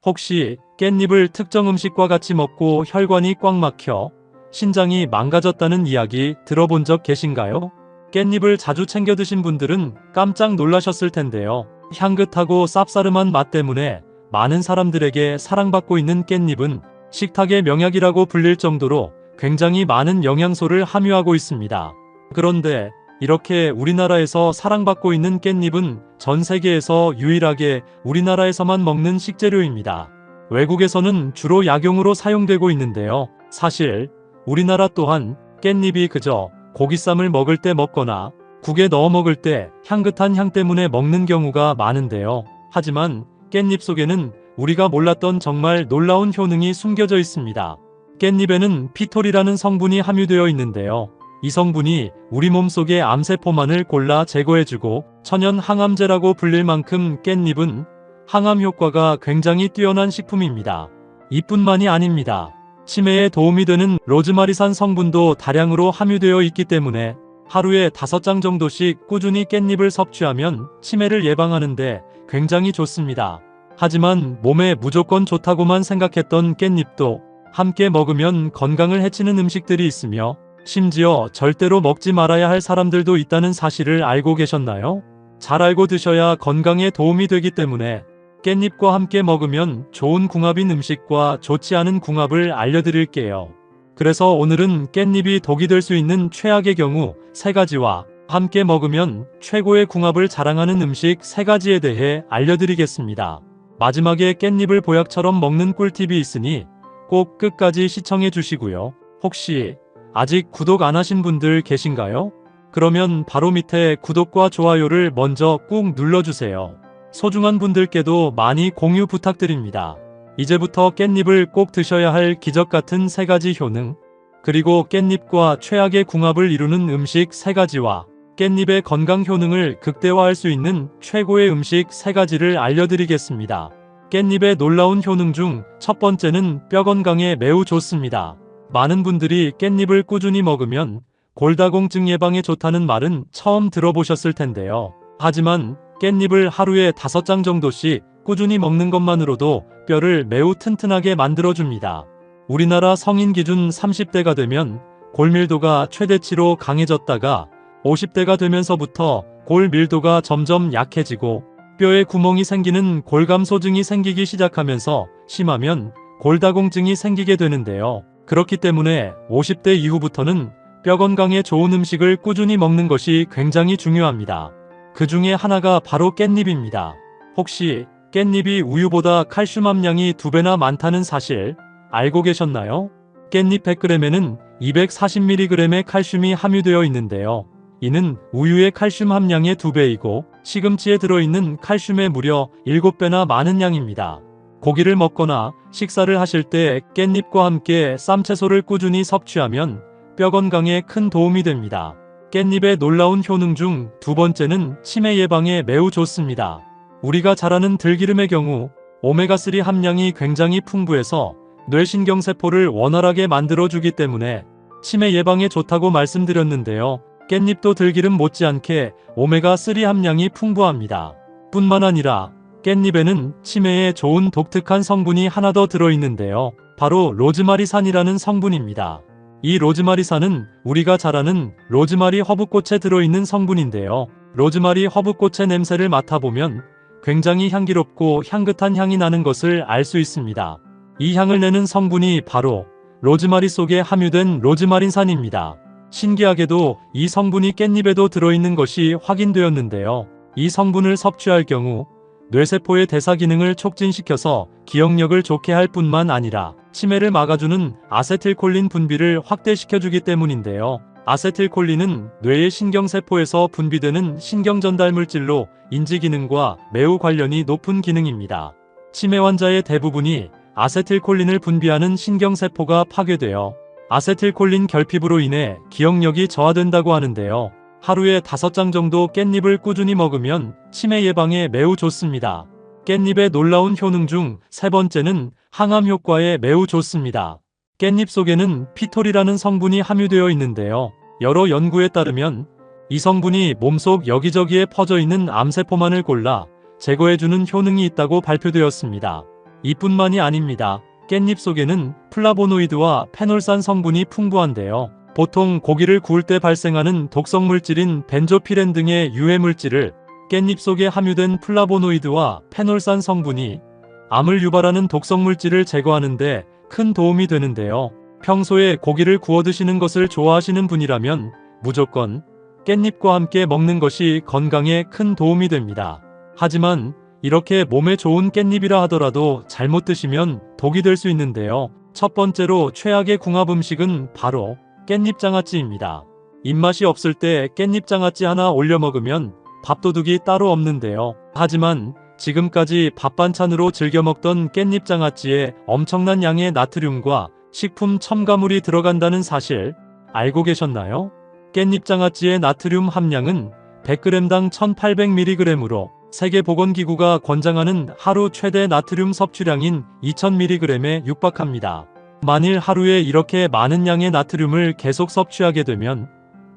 혹시 깻잎을 특정 음식과 같이 먹고 혈관이 꽉 막혀 신장이 망가졌다는 이야기 들어본 적 계신가요? 깻잎을 자주 챙겨 드신 분들은 깜짝 놀라셨을 텐데요. 향긋하고 쌉싸름한 맛 때문에 많은 사람들에게 사랑받고 있는 깻잎은 식탁의 명약이라고 불릴 정도로 굉장히 많은 영양소를 함유하고 있습니다. 그런데 이렇게 우리나라에서 사랑받고 있는 깻잎은 전 세계에서 유일하게 우리나라에서만 먹는 식재료입니다. 외국에서는 주로 약용으로 사용되고 있는데요. 사실 우리나라 또한 깻잎이 그저 고기쌈을 먹을 때 먹거나 국에 넣어 먹을 때 향긋한 향 때문에 먹는 경우가 많은데요. 하지만 깻잎 속에는 우리가 몰랐던 정말 놀라운 효능이 숨겨져 있습니다. 깻잎에는 피톨이라는 성분이 함유되어 있는데요. 이 성분이 우리 몸속의 암세포만을 골라 제거해주고 천연 항암제라고 불릴 만큼 깻잎은 항암 효과가 굉장히 뛰어난 식품입니다. 이뿐만이 아닙니다. 치매에 도움이 되는 로즈마리산 성분도 다량으로 함유되어 있기 때문에 하루에 5장 정도씩 꾸준히 깻잎을 섭취하면 치매를 예방하는데 굉장히 좋습니다. 하지만 몸에 무조건 좋다고만 생각했던 깻잎도 함께 먹으면 건강을 해치는 음식들이 있으며 심지어 절대로 먹지 말아야 할 사람들도 있다는 사실을 알고 계셨나요? 잘 알고 드셔야 건강에 도움이 되기 때문에 깻잎과 함께 먹으면 좋은 궁합인 음식과 좋지 않은 궁합을 알려드릴게요. 그래서 오늘은 깻잎이 독이 될 수 있는 최악의 경우 3가지와 함께 먹으면 최고의 궁합을 자랑하는 음식 3가지에 대해 알려드리겠습니다. 마지막에 깻잎을 보약처럼 먹는 꿀팁이 있으니 꼭 끝까지 시청해 주시고요. 혹시 아직 구독 안 하신 분들 계신가요? 그러면 바로 밑에 구독과 좋아요를 먼저 꾹 눌러주세요. 소중한 분들께도 많이 공유 부탁드립니다. 이제부터 깻잎을 꼭 드셔야 할 기적같은 3가지 효능, 그리고 깻잎과 최악의 궁합을 이루는 음식 3가지와 깻잎의 건강 효능을 극대화할 수 있는 최고의 음식 3가지를 알려드리겠습니다. 깻잎의 놀라운 효능 중 첫 번째는 뼈 건강에 매우 좋습니다. 많은 분들이 깻잎을 꾸준히 먹으면 골다공증 예방에 좋다는 말은 처음 들어보셨을 텐데요. 하지만 깻잎을 하루에 5장 정도씩 꾸준히 먹는 것만으로도 뼈를 매우 튼튼하게 만들어줍니다. 우리나라 성인 기준 30대가 되면 골밀도가 최대치로 강해졌다가 50대가 되면서부터 골 밀도가 점점 약해지고 뼈에 구멍이 생기는 골감소증이 생기기 시작하면서 심하면 골다공증이 생기게 되는데요. 그렇기 때문에 50대 이후부터는 뼈 건강에 좋은 음식을 꾸준히 먹는 것이 굉장히 중요합니다. 그 중에 하나가 바로 깻잎입니다. 혹시 깻잎이 우유보다 칼슘 함량이 2배나 많다는 사실 알고 계셨나요? 깻잎 100g에는 240mg의 칼슘이 함유되어 있는데요. 이는 우유의 칼슘 함량의 2배이고 시금치에 들어있는 칼슘의 무려 7배나 많은 양입니다. 고기를 먹거나 식사를 하실 때 깻잎과 함께 쌈채소를 꾸준히 섭취하면 뼈 건강에 큰 도움이 됩니다. 깻잎의 놀라운 효능 중 2번째는 치매 예방에 매우 좋습니다. 우리가 잘 아는 들기름의 경우 오메가3 함량이 굉장히 풍부해서 뇌신경세포를 원활하게 만들어주기 때문에 치매 예방에 좋다고 말씀드렸는데요. 깻잎도 들기름 못지않게 오메가3 함량이 풍부합니다. 뿐만 아니라 깻잎에는 치매에 좋은 독특한 성분이 하나 더 들어있는데요. 바로 로즈마리산이라는 성분입니다. 이 로즈마리산은 우리가 잘 아는 로즈마리 허브꽃에 들어있는 성분인데요. 로즈마리 허브꽃의 냄새를 맡아보면 굉장히 향기롭고 향긋한 향이 나는 것을 알 수 있습니다. 이 향을 내는 성분이 바로 로즈마리 속에 함유된 로즈마린산입니다. 신기하게도 이 성분이 깻잎에도 들어있는 것이 확인되었는데요. 이 성분을 섭취할 경우 뇌세포의 대사 기능을 촉진시켜서 기억력을 좋게 할 뿐만 아니라 치매를 막아주는 아세틸콜린 분비를 확대시켜주기 때문인데요. 아세틸콜린은 뇌의 신경세포에서 분비되는 신경전달물질로 인지기능과 매우 관련이 높은 기능입니다. 치매 환자의 대부분이 아세틸콜린을 분비하는 신경세포가 파괴되어 아세틸콜린 결핍으로 인해 기억력이 저하된다고 하는데요. 하루에 5장 정도 깻잎을 꾸준히 먹으면 치매 예방에 매우 좋습니다. 깻잎의 놀라운 효능 중 3번째는 항암 효과에 매우 좋습니다. 깻잎 속에는 피톨이라는 성분이 함유되어 있는데요. 여러 연구에 따르면 이 성분이 몸속 여기저기에 퍼져 있는 암세포만을 골라 제거해주는 효능이 있다고 발표되었습니다. 이뿐만이 아닙니다. 깻잎 속에는 플라보노이드와 페놀산 성분이 풍부한데요. 보통 고기를 구울 때 발생하는 독성 물질인 벤조피렌 등의 유해 물질을 깻잎 속에 함유된 플라보노이드와 페놀산 성분이 암을 유발하는 독성 물질을 제거하는 데 큰 도움이 되는데요. 평소에 고기를 구워 드시는 것을 좋아하시는 분이라면 무조건 깻잎과 함께 먹는 것이 건강에 큰 도움이 됩니다. 하지만 이렇게 몸에 좋은 깻잎이라 하더라도 잘못 드시면 독이 될 수 있는데요. 첫 번째로 최악의 궁합 음식은 바로 깻잎장아찌입니다. 입맛이 없을 때 깻잎장아찌 하나 올려 먹으면 밥도둑이 따로 없는데요. 하지만 지금까지 밥 반찬으로 즐겨 먹던 깻잎장아찌에 엄청난 양의 나트륨과 식품 첨가물이 들어간다는 사실 알고 계셨나요? 깻잎장아찌의 나트륨 함량은 100g당 1800mg으로 세계보건기구가 권장하는 하루 최대 나트륨 섭취량인 2000mg에 육박합니다. 만일 하루에 이렇게 많은 양의 나트륨을 계속 섭취하게 되면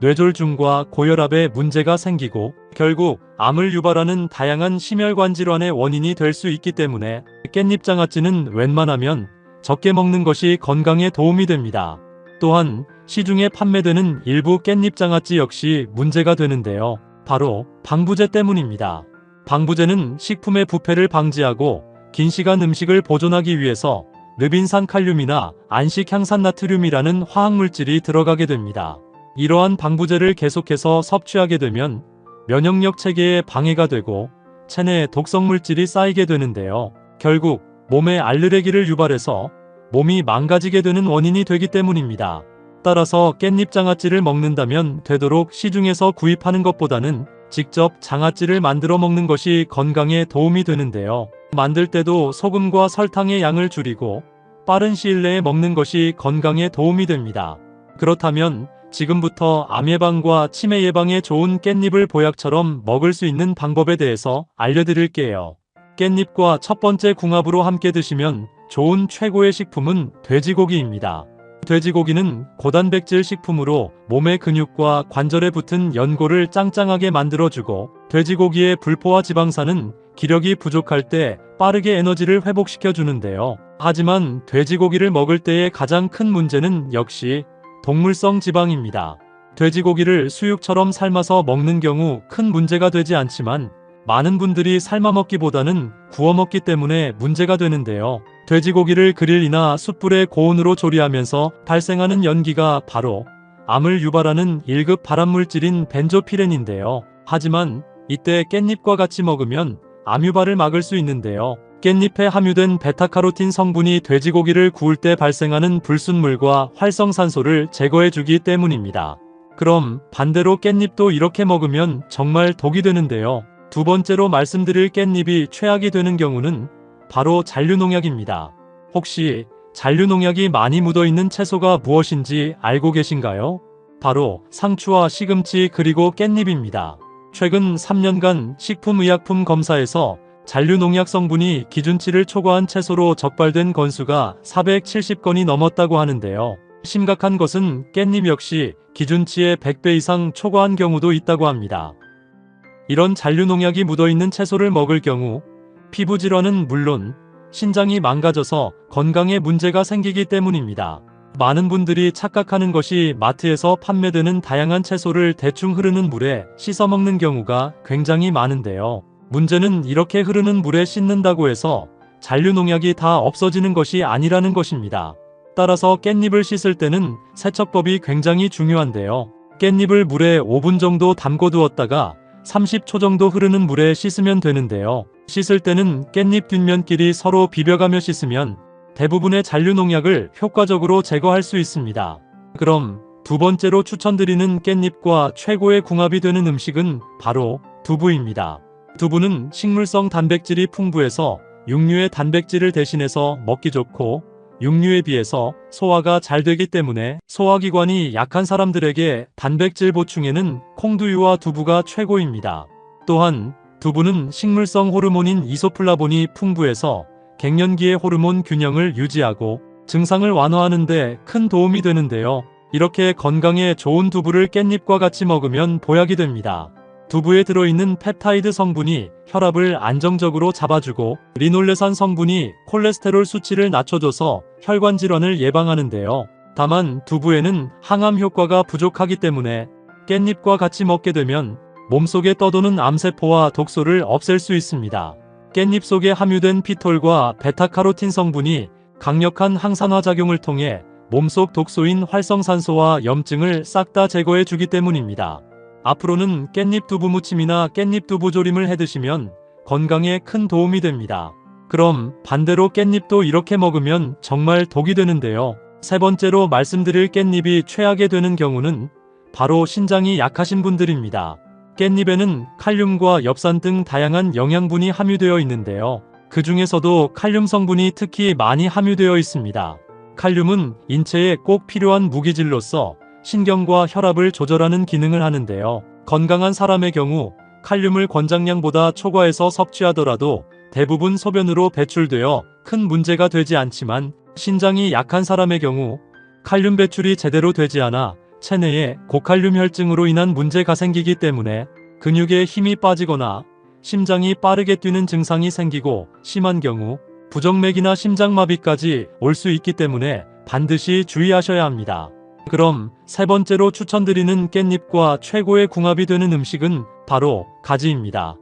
뇌졸중과 고혈압에 문제가 생기고 결국 암을 유발하는 다양한 심혈관 질환의 원인이 될 수 있기 때문에 깻잎장아찌는 웬만하면 적게 먹는 것이 건강에 도움이 됩니다. 또한 시중에 판매되는 일부 깻잎장아찌 역시 문제가 되는데요. 바로 방부제 때문입니다. 방부제는 식품의 부패를 방지하고 긴 시간 음식을 보존하기 위해서 르빈산 칼륨이나 안식 향산 나트륨이라는 화학물질이 들어가게 됩니다. 이러한 방부제를 계속해서 섭취하게 되면 면역력 체계에 방해가 되고 체내에 독성물질이 쌓이게 되는데요. 결국 몸에 알레르기를 유발해서 몸이 망가지게 되는 원인이 되기 때문입니다. 따라서 깻잎장아찌를 먹는다면 되도록 시중에서 구입하는 것보다는 직접 장아찌를 만들어 먹는 것이 건강에 도움이 되는데요. 만들 때도 소금과 설탕의 양을 줄이고 빠른 시일 내에 먹는 것이 건강에 도움이 됩니다. 그렇다면 지금부터 암 예방과 치매 예방에 좋은 깻잎을 보약처럼 먹을 수 있는 방법에 대해서 알려드릴게요. 깻잎과 첫 번째 궁합으로 함께 드시면 좋은 최고의 식품은 돼지고기입니다. 돼지고기는 고단백질 식품으로 몸의 근육과 관절에 붙은 연골을 짱짱하게 만들어주고 돼지고기의 불포화 지방산은 기력이 부족할 때 빠르게 에너지를 회복시켜주는데요. 하지만 돼지고기를 먹을 때의 가장 큰 문제는 역시 동물성 지방입니다. 돼지고기를 수육처럼 삶아서 먹는 경우 큰 문제가 되지 않지만 많은 분들이 삶아 먹기보다는 구워 먹기 때문에 문제가 되는데요. 돼지고기를 그릴이나 숯불에 고온으로 조리하면서 발생하는 연기가 바로 암을 유발하는 1급 발암물질인 벤조피렌인데요. 하지만 이때 깻잎과 같이 먹으면 암 유발을 막을 수 있는데요. 깻잎에 함유된 베타카로틴 성분이 돼지고기를 구울 때 발생하는 불순물과 활성산소를 제거해주기 때문입니다. 그럼 반대로 깻잎도 이렇게 먹으면 정말 독이 되는데요. 두 번째로 말씀드릴 깻잎이 최악이 되는 경우는 바로 잔류농약입니다. 혹시 잔류농약이 많이 묻어있는 채소가 무엇인지 알고 계신가요? 바로 상추와 시금치 그리고 깻잎입니다. 최근 3년간 식품의약품 검사에서 잔류농약 성분이 기준치를 초과한 채소로 적발된 건수가 470건이 넘었다고 하는데요. 심각한 것은 깻잎 역시 기준치의 100배 이상 초과한 경우도 있다고 합니다. 이런 잔류농약이 묻어있는 채소를 먹을 경우 피부 질환은 물론 신장이 망가져서 건강에 문제가 생기기 때문입니다. 많은 분들이 착각하는 것이 마트에서 판매되는 다양한 채소를 대충 흐르는 물에 씻어 먹는 경우가 굉장히 많은데요. 문제는 이렇게 흐르는 물에 씻는다고 해서 잔류농약이 다 없어지는 것이 아니라는 것입니다. 따라서 깻잎을 씻을 때는 세척법이 굉장히 중요한데요. 깻잎을 물에 5분 정도 담궈 두었다가 30초 정도 흐르는 물에 씻으면 되는데요. 씻을 때는 깻잎 뒷면끼리 서로 비벼가며 씻으면 대부분의 잔류농약을 효과적으로 제거할 수 있습니다. 그럼 두 번째로 추천드리는 깻잎과 최고의 궁합이 되는 음식은 바로 두부입니다. 두부는 식물성 단백질이 풍부해서 육류의 단백질을 대신해서 먹기 좋고 육류에 비해서 소화가 잘 되기 때문에 소화기관이 약한 사람들에게 단백질 보충에는 콩두유와 두부가 최고입니다. 또한 두부는 식물성 호르몬인 이소플라본이 풍부해서 갱년기의 호르몬 균형을 유지하고 증상을 완화하는 데 큰 도움이 되는데요. 이렇게 건강에 좋은 두부를 깻잎과 같이 먹으면 보약이 됩니다. 두부에 들어있는 펩타이드 성분이 혈압을 안정적으로 잡아주고 리놀레산 성분이 콜레스테롤 수치를 낮춰줘서 혈관 질환을 예방하는데요. 다만 두부에는 항암 효과가 부족하기 때문에 깻잎과 같이 먹게 되면 몸속에 떠도는 암세포와 독소를 없앨 수 있습니다. 깻잎 속에 함유된 피톨과 베타카로틴 성분이 강력한 항산화 작용을 통해 몸속 독소인 활성산소와 염증을 싹 다 제거해 주기 때문입니다. 앞으로는 깻잎 두부 무침이나 깻잎 두부 조림을 해 드시면 건강에 큰 도움이 됩니다. 그럼 반대로 깻잎도 이렇게 먹으면 정말 독이 되는데요. 세 번째로 말씀드릴 깻잎이 최악이 되는 경우는 바로 신장이 약하신 분들입니다. 깻잎에는 칼륨과 엽산 등 다양한 영양분이 함유되어 있는데요. 그 중에서도 칼륨 성분이 특히 많이 함유되어 있습니다. 칼륨은 인체에 꼭 필요한 무기질로서 신경과 혈압을 조절하는 기능을 하는데요. 건강한 사람의 경우 칼륨을 권장량보다 초과해서 섭취하더라도 대부분 소변으로 배출되어 큰 문제가 되지 않지만 신장이 약한 사람의 경우 칼륨 배출이 제대로 되지 않아 체내에 고칼륨 혈증으로 인한 문제가 생기기 때문에 근육에 힘이 빠지거나 심장이 빠르게 뛰는 증상이 생기고 심한 경우 부정맥이나 심장마비까지 올 수 있기 때문에 반드시 주의하셔야 합니다. 그럼 세 번째로 추천드리는 깻잎과 최고의 궁합이 되는 음식은 바로 가지입니다.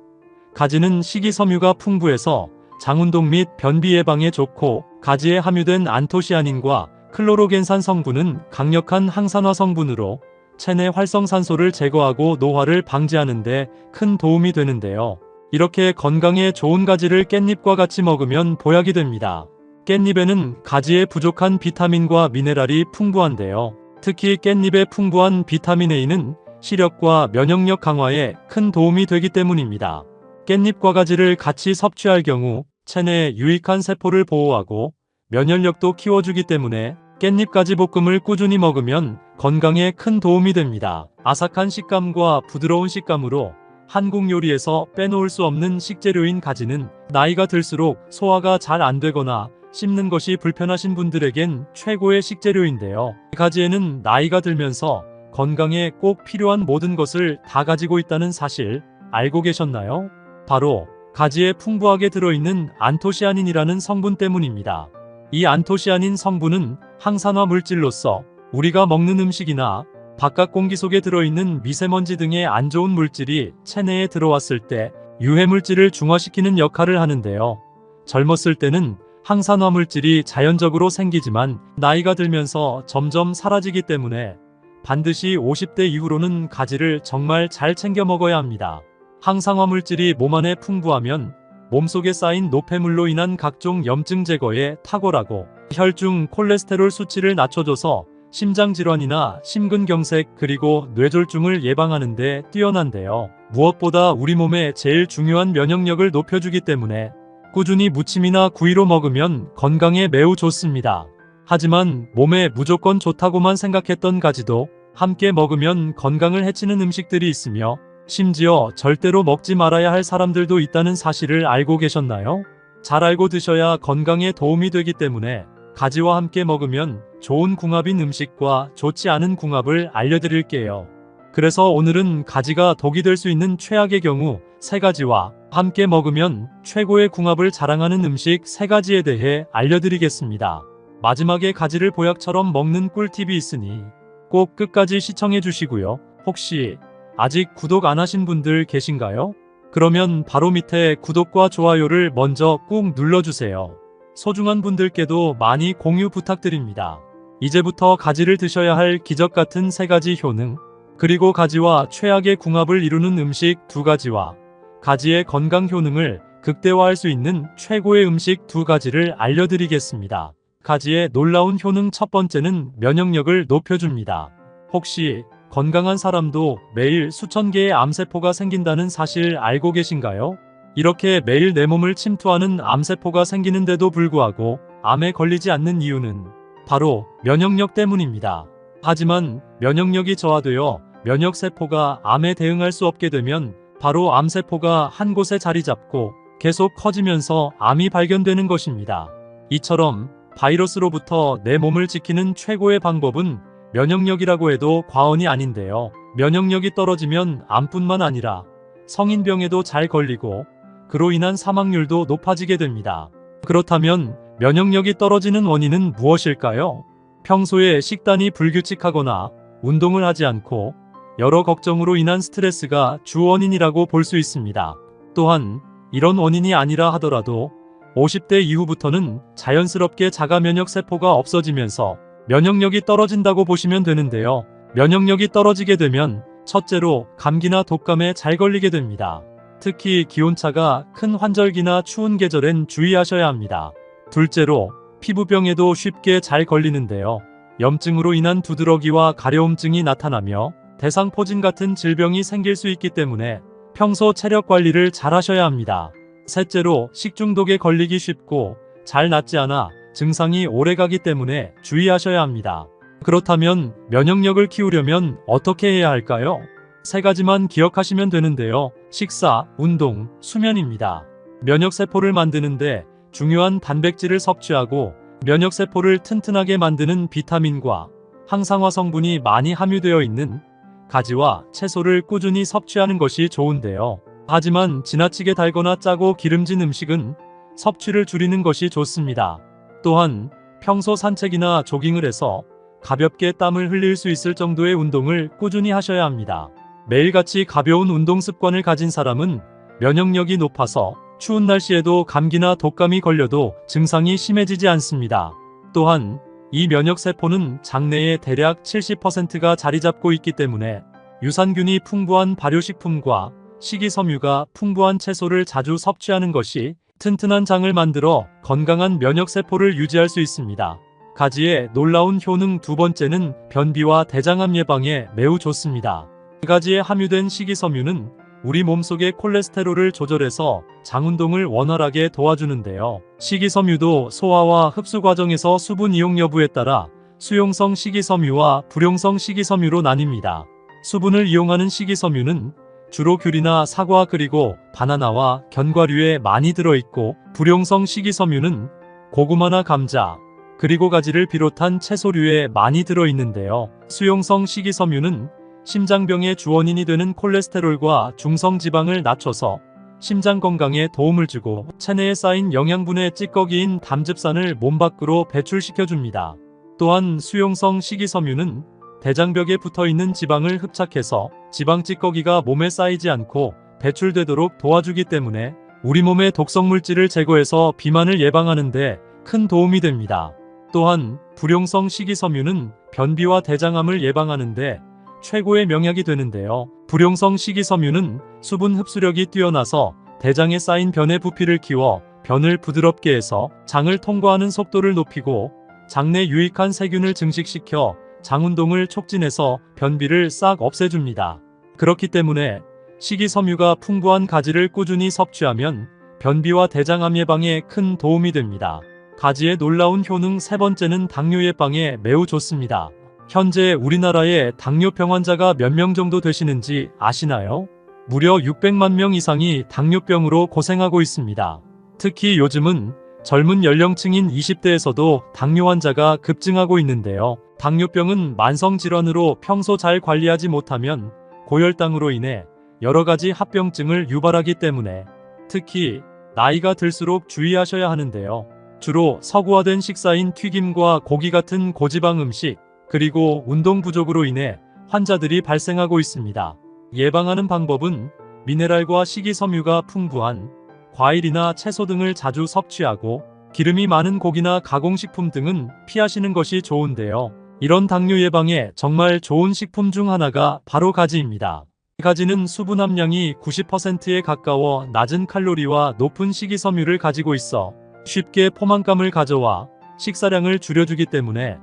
가지는 식이섬유가 풍부해서 장운동 및 변비 예방에 좋고 가지에 함유된 안토시아닌과 클로로겐산 성분은 강력한 항산화 성분으로 체내 활성산소를 제거하고 노화를 방지하는 데 큰 도움이 되는데요. 이렇게 건강에 좋은 가지를 깻잎과 같이 먹으면 보약이 됩니다. 깻잎에는 가지에 부족한 비타민과 미네랄이 풍부한데요. 특히 깻잎의 풍부한 비타민 A는 시력과 면역력 강화에 큰 도움이 되기 때문입니다. 깻잎과 가지를 같이 섭취할 경우 체내에 유익한 세포를 보호하고 면역력도 키워주기 때문에 깻잎가지 볶음을 꾸준히 먹으면 건강에 큰 도움이 됩니다. 아삭한 식감과 부드러운 식감으로 한국 요리에서 빼놓을 수 없는 식재료인 가지는 나이가 들수록 소화가 잘 안 되거나 씹는 것이 불편하신 분들에겐 최고의 식재료인데요. 가지에는 나이가 들면서 건강에 꼭 필요한 모든 것을 다 가지고 있다는 사실 알고 계셨나요? 바로 가지에 풍부하게 들어있는 안토시아닌이라는 성분 때문입니다. 이 안토시아닌 성분은 항산화 물질로서 우리가 먹는 음식이나 바깥 공기 속에 들어있는 미세먼지 등의 안 좋은 물질이 체내에 들어왔을 때 유해물질을 중화시키는 역할을 하는데요. 젊었을 때는 항산화 물질이 자연적으로 생기지만 나이가 들면서 점점 사라지기 때문에 반드시 50대 이후로는 가지를 정말 잘 챙겨 먹어야 합니다. 항산화 물질이 몸 안에 풍부하면 몸속에 쌓인 노폐물로 인한 각종 염증 제거에 탁월하고 혈중 콜레스테롤 수치를 낮춰줘서 심장질환이나 심근경색 그리고 뇌졸중을 예방하는 데 뛰어난데요. 무엇보다 우리 몸의 제일 중요한 면역력을 높여주기 때문에 꾸준히 무침이나 구이로 먹으면 건강에 매우 좋습니다. 하지만 몸에 무조건 좋다고만 생각했던 가지도 함께 먹으면 건강을 해치는 음식들이 있으며 심지어 절대로 먹지 말아야 할 사람들도 있다는 사실을 알고 계셨나요? 잘 알고 드셔야 건강에 도움이 되기 때문에 가지와 함께 먹으면 좋은 궁합인 음식과 좋지 않은 궁합을 알려드릴게요. 그래서 오늘은 가지가 독이 될 수 있는 최악의 경우 3가지와 함께 먹으면 최고의 궁합을 자랑하는 음식 3가지에 대해 알려드리겠습니다. 마지막에 가지를 보약처럼 먹는 꿀팁이 있으니 꼭 끝까지 시청해 주시고요. 혹시 아직 구독 안 하신 분들 계신가요? 그러면 바로 밑에 구독과 좋아요를 먼저 꾹 눌러주세요. 소중한 분들께도 많이 공유 부탁드립니다. 이제부터 가지를 드셔야 할 기적같은 3가지 효능, 그리고 가지와 최악의 궁합을 이루는 음식 2가지와 가지의 건강 효능을 극대화할 수 있는 최고의 음식 2가지를 알려드리겠습니다. 가지의 놀라운 효능 첫 번째는 면역력을 높여줍니다. 혹시 건강한 사람도 매일 수천 개의 암세포가 생긴다는 사실 알고 계신가요? 이렇게 매일 내 몸을 침투하는 암세포가 생기는데도 불구하고 암에 걸리지 않는 이유는 바로 면역력 때문입니다. 하지만 면역력이 저하되어 면역세포가 암에 대응할 수 없게 되면 바로 암세포가 한 곳에 자리 잡고 계속 커지면서 암이 발견되는 것입니다. 이처럼 바이러스로부터 내 몸을 지키는 최고의 방법은 면역력이라고 해도 과언이 아닌데요. 면역력이 떨어지면 암뿐만 아니라 성인병에도 잘 걸리고 그로 인한 사망률도 높아지게 됩니다. 그렇다면 면역력이 떨어지는 원인은 무엇일까요? 평소에 식단이 불규칙하거나 운동을 하지 않고 여러 걱정으로 인한 스트레스가 주 원인이라고 볼 수 있습니다. 또한 이런 원인이 아니라 하더라도 50대 이후부터는 자연스럽게 자가 면역 세포가 없어지면서 면역력이 떨어진다고 보시면 되는데요. 면역력이 떨어지게 되면 첫째로 감기나 독감에 잘 걸리게 됩니다. 특히 기온차가 큰 환절기나 추운 계절엔 주의하셔야 합니다. 둘째로 피부병에도 쉽게 잘 걸리는데요. 염증으로 인한 두드러기와 가려움증이 나타나며 대상포진 같은 질병이 생길 수 있기 때문에 평소 체력 관리를 잘 하셔야 합니다. 셋째로 식중독에 걸리기 쉽고 잘 낫지 않아 증상이 오래가기 때문에 주의하셔야 합니다. 그렇다면 면역력을 키우려면 어떻게 해야 할까요? 세 가지만 기억하시면 되는데요. 식사, 운동, 수면입니다. 면역세포를 만드는데 중요한 단백질을 섭취하고 면역세포를 튼튼하게 만드는 비타민과 항산화 성분이 많이 함유되어 있는 가지와 채소를 꾸준히 섭취하는 것이 좋은데요. 하지만 지나치게 달거나 짜고 기름진 음식은 섭취를 줄이는 것이 좋습니다. 또한 평소 산책이나 조깅을 해서 가볍게 땀을 흘릴 수 있을 정도의 운동을 꾸준히 하셔야 합니다. 매일같이 가벼운 운동 습관을 가진 사람은 면역력이 높아서 추운 날씨에도 감기나 독감이 걸려도 증상이 심해지지 않습니다. 또한 이 면역세포는 장내의 대략 70%가 자리 잡고 있기 때문에 유산균이 풍부한 발효식품과 식이섬유가 풍부한 채소를 자주 섭취하는 것이 튼튼한 장을 만들어 건강한 면역세포를 유지할 수 있습니다. 가지의 놀라운 효능 두 번째는 변비와 대장암 예방에 매우 좋습니다. 가지에 함유된 식이섬유는 우리 몸속의 콜레스테롤을 조절해서 장운동을 원활하게 도와주는데요. 식이섬유도 소화와 흡수 과정에서 수분 이용 여부에 따라 수용성 식이섬유와 불용성 식이섬유로 나뉩니다. 수분을 이용하는 식이섬유는 주로 귤이나 사과 그리고 바나나와 견과류에 많이 들어있고, 불용성 식이섬유는 고구마나 감자 그리고 가지를 비롯한 채소류에 많이 들어있는데요. 수용성 식이섬유는 심장병의 주원인이 되는 콜레스테롤과 중성지방을 낮춰서 심장 건강에 도움을 주고 체내에 쌓인 영양분의 찌꺼기인 담즙산을 몸 밖으로 배출시켜줍니다. 또한 수용성 식이섬유는 대장벽에 붙어있는 지방을 흡착해서 지방 찌꺼기가 몸에 쌓이지 않고 배출되도록 도와주기 때문에 우리 몸의 독성물질을 제거해서 비만을 예방하는 데 큰 도움이 됩니다. 또한 불용성 식이섬유는 변비와 대장암을 예방하는 데 최고의 명약이 되는데요. 불용성 식이섬유는 수분 흡수력이 뛰어나서 대장에 쌓인 변의 부피를 키워 변을 부드럽게 해서 장을 통과하는 속도를 높이고 장내 유익한 세균을 증식시켜 장운동을 촉진해서 변비를 싹 없애줍니다. 그렇기 때문에 식이섬유가 풍부한 가지를 꾸준히 섭취하면 변비와 대장암 예방에 큰 도움이 됩니다. 가지의 놀라운 효능 세 번째는 당뇨 예방에 매우 좋습니다. 현재 우리나라에 당뇨병 환자가 몇 명 정도 되시는지 아시나요? 무려 600만 명 이상이 당뇨병으로 고생하고 있습니다. 특히 요즘은 젊은 연령층인 20대에서도 당뇨 환자가 급증하고 있는데요. 당뇨병은 만성질환으로 평소 잘 관리하지 못하면 고혈당으로 인해 여러 가지 합병증을 유발하기 때문에 특히 나이가 들수록 주의하셔야 하는데요. 주로 서구화된 식사인 튀김과 고기 같은 고지방 음식, 그리고 운동 부족으로 인해 환자들이 발생하고 있습니다. 예방하는 방법은 미네랄과 식이섬유가 풍부한 과일이나 채소 등을 자주 섭취하고 기름이 많은 고기나 가공식품 등은 피하시는 것이 좋은데요. 이런 당뇨 예방에 정말 좋은 식품 중 하나가 바로 가지입니다. 가지는 수분 함량이 90%에 가까워 낮은 칼로리와 높은 식이섬유를 가지고 있어 쉽게 포만감을 가져와 식사량을 줄여주기 때문에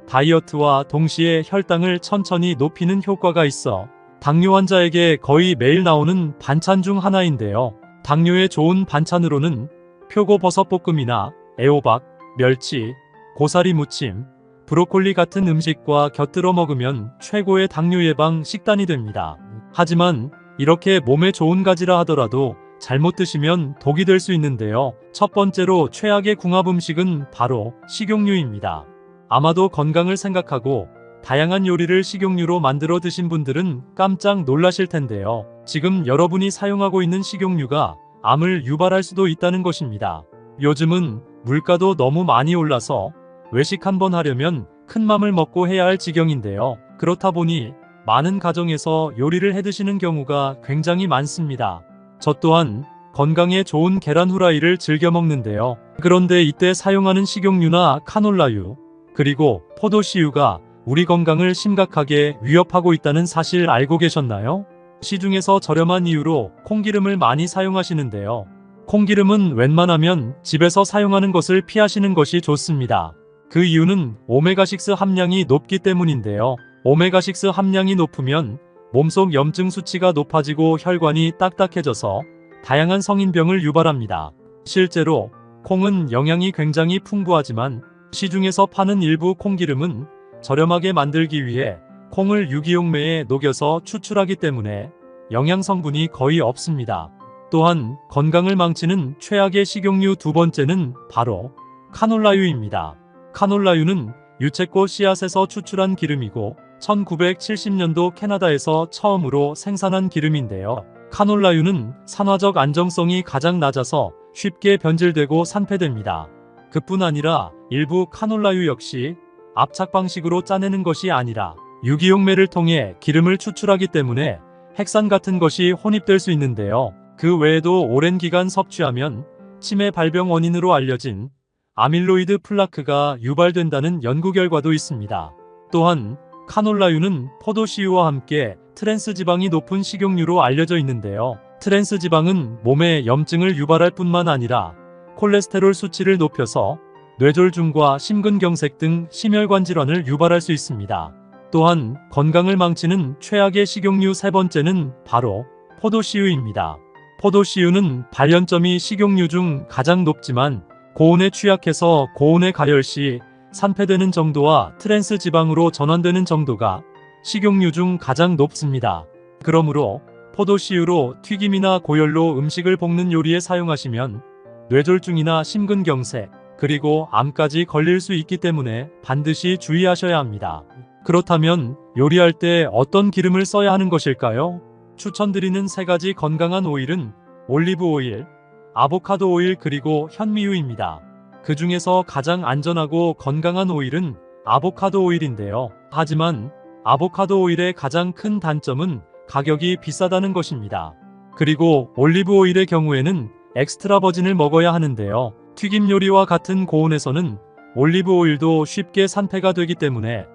다이어트와 동시에 혈당을 천천히 높이는 효과가 있어 당뇨 환자에게 거의 매일 나오는 반찬 중 하나인데요. 당뇨에 좋은 반찬으로는 표고버섯볶음이나 애호박, 멸치, 고사리 무침, 브로콜리 같은 음식과 곁들여 먹으면 최고의 당뇨 예방 식단이 됩니다. 하지만 이렇게 몸에 좋은 가지라 하더라도 잘못 드시면 독이 될 수 있는데요. 첫 번째로 최악의 궁합 음식은 바로 식용유입니다. 아마도 건강을 생각하고 다양한 요리를 식용유로 만들어 드신 분들은 깜짝 놀라실 텐데요. 지금 여러분이 사용하고 있는 식용유가 암을 유발할 수도 있다는 것입니다. 요즘은 물가도 너무 많이 올라서 외식 한번 하려면 큰 맘을 먹고 해야 할 지경인데요. 그렇다 보니 많은 가정에서 요리를 해 드시는 경우가 굉장히 많습니다. 저 또한 건강에 좋은 계란 후라이를 즐겨 먹는데요. 그런데 이때 사용하는 식용유나 카놀라유, 그리고 포도씨유가 우리 건강을 심각하게 위협하고 있다는 사실 알고 계셨나요? 시중에서 저렴한 이유로 콩기름을 많이 사용하시는데요. 콩기름은 웬만하면 집에서 사용하는 것을 피하시는 것이 좋습니다. 그 이유는 오메가6 함량이 높기 때문인데요. 오메가6 함량이 높으면 몸속 염증 수치가 높아지고 혈관이 딱딱해져서 다양한 성인병을 유발합니다. 실제로 콩은 영양이 굉장히 풍부하지만 시중에서 파는 일부 콩기름은 저렴하게 만들기 위해 콩을 유기용매에 녹여서 추출하기 때문에 영양 성분이 거의 없습니다. 또한 건강을 망치는 최악의 식용유 두 번째는 바로 카놀라유입니다. 카놀라유는 유채꽃 씨앗에서 추출한 기름이고 1970년도 캐나다에서 처음으로 생산한 기름인데요. 카놀라유는 산화적 안정성이 가장 낮아서 쉽게 변질되고 산패됩니다. 그뿐 아니라 일부 카놀라유 역시 압착 방식으로 짜내는 것이 아니라 유기용매를 통해 기름을 추출하기 때문에 핵산 같은 것이 혼입될 수 있는데요. 그 외에도 오랜 기간 섭취하면 치매 발병 원인으로 알려진 아밀로이드 플라크가 유발된다는 연구 결과도 있습니다. 또한 카놀라유는 포도씨유와 함께 트랜스지방이 높은 식용유로 알려져 있는데요. 트랜스지방은 몸에 염증을 유발할 뿐만 아니라 콜레스테롤 수치를 높여서 뇌졸중과 심근경색 등 심혈관 질환을 유발할 수 있습니다. 또한 건강을 망치는 최악의 식용유 세 번째는 바로 포도씨유입니다. 포도씨유는 발연점이 식용유 중 가장 높지만 고온에 취약해서 고온에 가열 시 산패되는 정도와 트랜스 지방으로 전환되는 정도가 식용유 중 가장 높습니다. 그러므로 포도씨유로 튀김이나 고열로 음식을 볶는 요리에 사용하시면 뇌졸중이나 심근경색, 그리고 암까지 걸릴 수 있기 때문에 반드시 주의하셔야 합니다. 그렇다면 요리할 때 어떤 기름을 써야 하는 것일까요? 추천드리는 3가지 건강한 오일은 올리브 오일, 아보카도 오일 그리고 현미유입니다. 그 중에서 가장 안전하고 건강한 오일은 아보카도 오일인데요. 하지만 아보카도 오일의 가장 큰 단점은 가격이 비싸다는 것입니다. 그리고 올리브 오일의 경우에는 엑스트라 버진을 먹어야 하는데요. 튀김 요리와 같은 고온에서는 올리브 오일도 쉽게 산패가 되기 때문에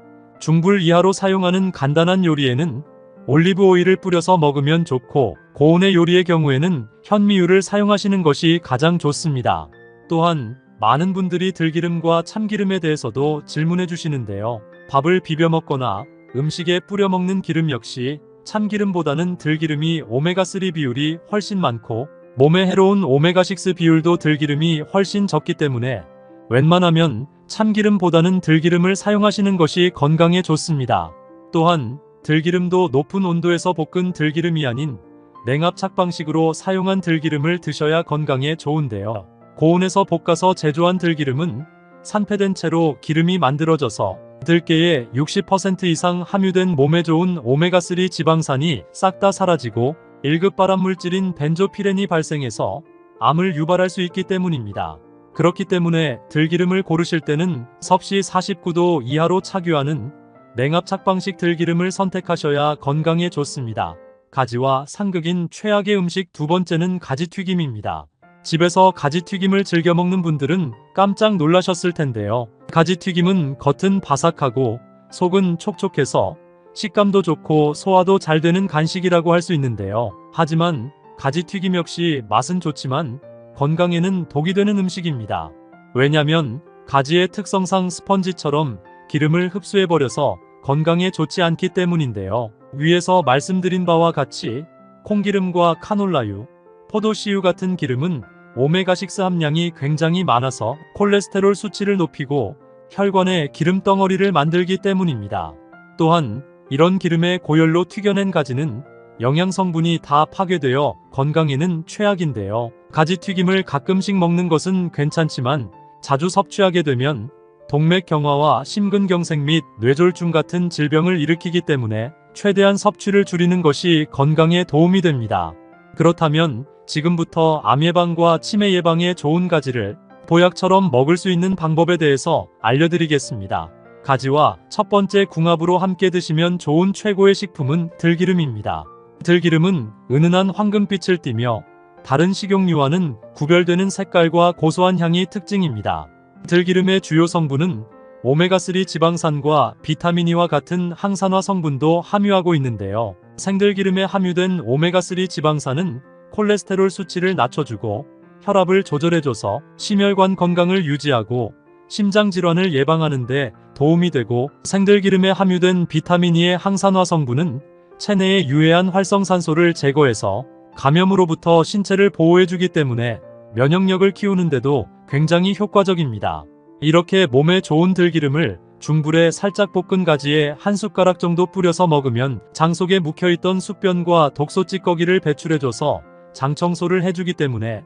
중불 이하로 사용하는 간단한 요리에는 올리브 오일을 뿌려서 먹으면 좋고, 고온의 요리의 경우에는 현미유를 사용하시는 것이 가장 좋습니다. 또한 많은 분들이 들기름과 참기름에 대해서도 질문해 주시는데요. 밥을 비벼 먹거나 음식에 뿌려 먹는 기름 역시 참기름보다는 들기름이 오메가3 비율이 훨씬 많고 몸에 해로운 오메가6 비율도 들기름이 훨씬 적기 때문에 웬만하면 참기름보다는 들기름을 사용하시는 것이 건강에 좋습니다. 또한 들기름도 높은 온도에서 볶은 들기름이 아닌 냉압착 방식으로 사용한 들기름을 드셔야 건강에 좋은데요. 고온에서 볶아서 제조한 들기름은 산패된 채로 기름이 만들어져서 들깨의 60% 이상 함유된 몸에 좋은 오메가3 지방산이 싹 다 사라지고 1급 발암물질인 벤조피렌이 발생해서 암을 유발할 수 있기 때문입니다. 그렇기 때문에 들기름을 고르실 때는 섭씨 49도 이하로 착유하는 냉압착 방식 들기름을 선택하셔야 건강에 좋습니다. 가지와 상극인 최악의 음식 두 번째는 가지튀김입니다. 집에서 가지튀김을 즐겨 먹는 분들은 깜짝 놀라셨을 텐데요. 가지튀김은 겉은 바삭하고 속은 촉촉해서 식감도 좋고 소화도 잘 되는 간식이라고 할 수 있는데요. 하지만 가지튀김 역시 맛은 좋지만 건강에는 독이 되는 음식입니다. 왜냐면 가지의 특성상 스펀지처럼 기름을 흡수해버려서 건강에 좋지 않기 때문인데요. 위에서 말씀드린 바와 같이 콩기름과 카놀라유, 포도씨유 같은 기름은 오메가6 함량이 굉장히 많아서 콜레스테롤 수치를 높이고 혈관에 기름 덩어리를 만들기 때문입니다. 또한 이런 기름의 고열로 튀겨낸 가지는 영양 성분이 다 파괴되어 건강에는 최악인데요. 가지튀김을 가끔씩 먹는 것은 괜찮지만 자주 섭취하게 되면 동맥경화와 심근경색 및 뇌졸중 같은 질병을 일으키기 때문에 최대한 섭취를 줄이는 것이 건강에 도움이 됩니다. 그렇다면 지금부터 암 예방과 치매 예방에 좋은 가지를 보약처럼 먹을 수 있는 방법에 대해서 알려드리겠습니다. 가지와 첫 번째 궁합으로 함께 드시면 좋은 최고의 식품은 들기름입니다. 들기름은 은은한 황금빛을 띠며 다른 식용유와는 구별되는 색깔과 고소한 향이 특징입니다. 들기름의 주요 성분은 오메가3 지방산과 비타민 E와 같은 항산화 성분도 함유하고 있는데요. 생들기름에 함유된 오메가3 지방산은 콜레스테롤 수치를 낮춰주고 혈압을 조절해줘서 심혈관 건강을 유지하고 심장질환을 예방하는 데 도움이 되고, 생들기름에 함유된 비타민 E의 항산화 성분은 체내의 유해한 활성산소를 제거해서 감염으로부터 신체를 보호해주기 때문에 면역력을 키우는데도 굉장히 효과적입니다. 이렇게 몸에 좋은 들기름을 중불에 살짝 볶은 가지에 한 숟가락 정도 뿌려서 먹으면 장 속에 묵혀있던 숙변과 독소 찌꺼기를 배출해줘서 장 청소를 해주기 때문에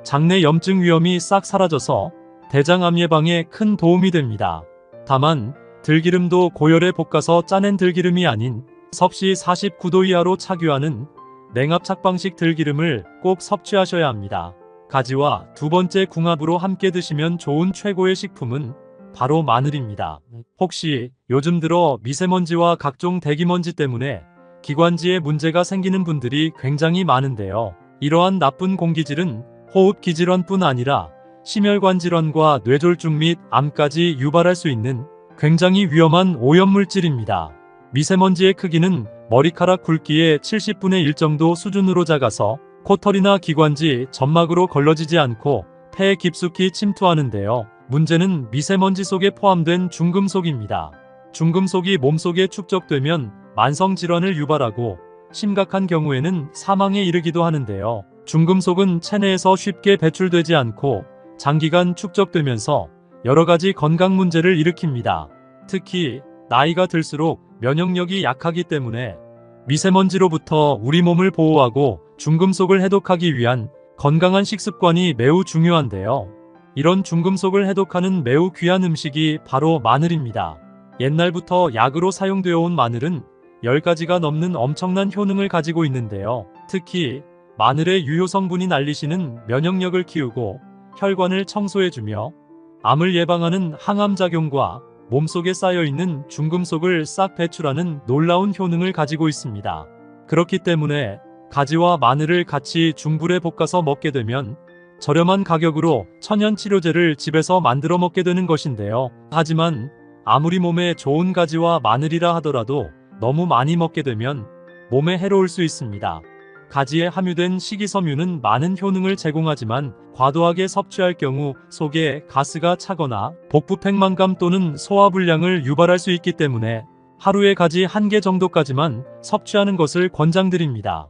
장내 염증 위험이 싹 사라져서 대장암 예방에 큰 도움이 됩니다. 다만 들기름도 고열에 볶아서 짜낸 들기름이 아닌 섭씨 49도 이하로 착유하는 냉압 착방식 들기름을 꼭 섭취하셔야 합니다. 가지와 두 번째 궁합으로 함께 드시면 좋은 최고의 식품은 바로 마늘입니다. 혹시 요즘 들어 미세먼지와 각종 대기먼지 때문에 기관지에 문제가 생기는 분들이 굉장히 많은데요. 이러한 나쁜 공기질은 호흡기 질환뿐 아니라 심혈관 질환과 뇌졸중 및 암까지 유발할 수 있는 굉장히 위험한 오염물질입니다. 미세먼지의 크기는 머리카락 굵기의 70분의 1 정도 수준으로 작아서 코털이나 기관지, 점막으로 걸러지지 않고 폐에 깊숙이 침투하는데요. 문제는 미세먼지 속에 포함된 중금속입니다. 중금속이 몸속에 축적되면 만성질환을 유발하고 심각한 경우에는 사망에 이르기도 하는데요. 중금속은 체내에서 쉽게 배출되지 않고 장기간 축적되면서 여러가지 건강 문제를 일으킵니다. 특히 나이가 들수록 면역력이 약하기 때문에 미세먼지로부터 우리 몸을 보호하고 중금속을 해독하기 위한 건강한 식습관이 매우 중요한데요. 이런 중금속을 해독하는 매우 귀한 음식이 바로 마늘입니다. 옛날부터 약으로 사용되어 온 마늘은 10가지가 넘는 엄청난 효능을 가지고 있는데요. 특히 마늘의 유효 성분인 알리신은 면역력을 키우고 혈관을 청소해주며 암을 예방하는 항암작용과 몸속에 쌓여있는 중금속을 싹 배출하는 놀라운 효능을 가지고 있습니다. 그렇기 때문에 가지와 마늘을 같이 중불에 볶아서 먹게 되면 저렴한 가격으로 천연 치료제를 집에서 만들어 먹게 되는 것인데요. 하지만 아무리 몸에 좋은 가지와 마늘이라 하더라도 너무 많이 먹게 되면 몸에 해로울 수 있습니다. 가지에 함유된 식이섬유는 많은 효능을 제공하지만 과도하게 섭취할 경우 속에 가스가 차거나 복부 팽만감 또는 소화불량을 유발할 수 있기 때문에 하루에 가지 1개 정도까지만 섭취하는 것을 권장드립니다.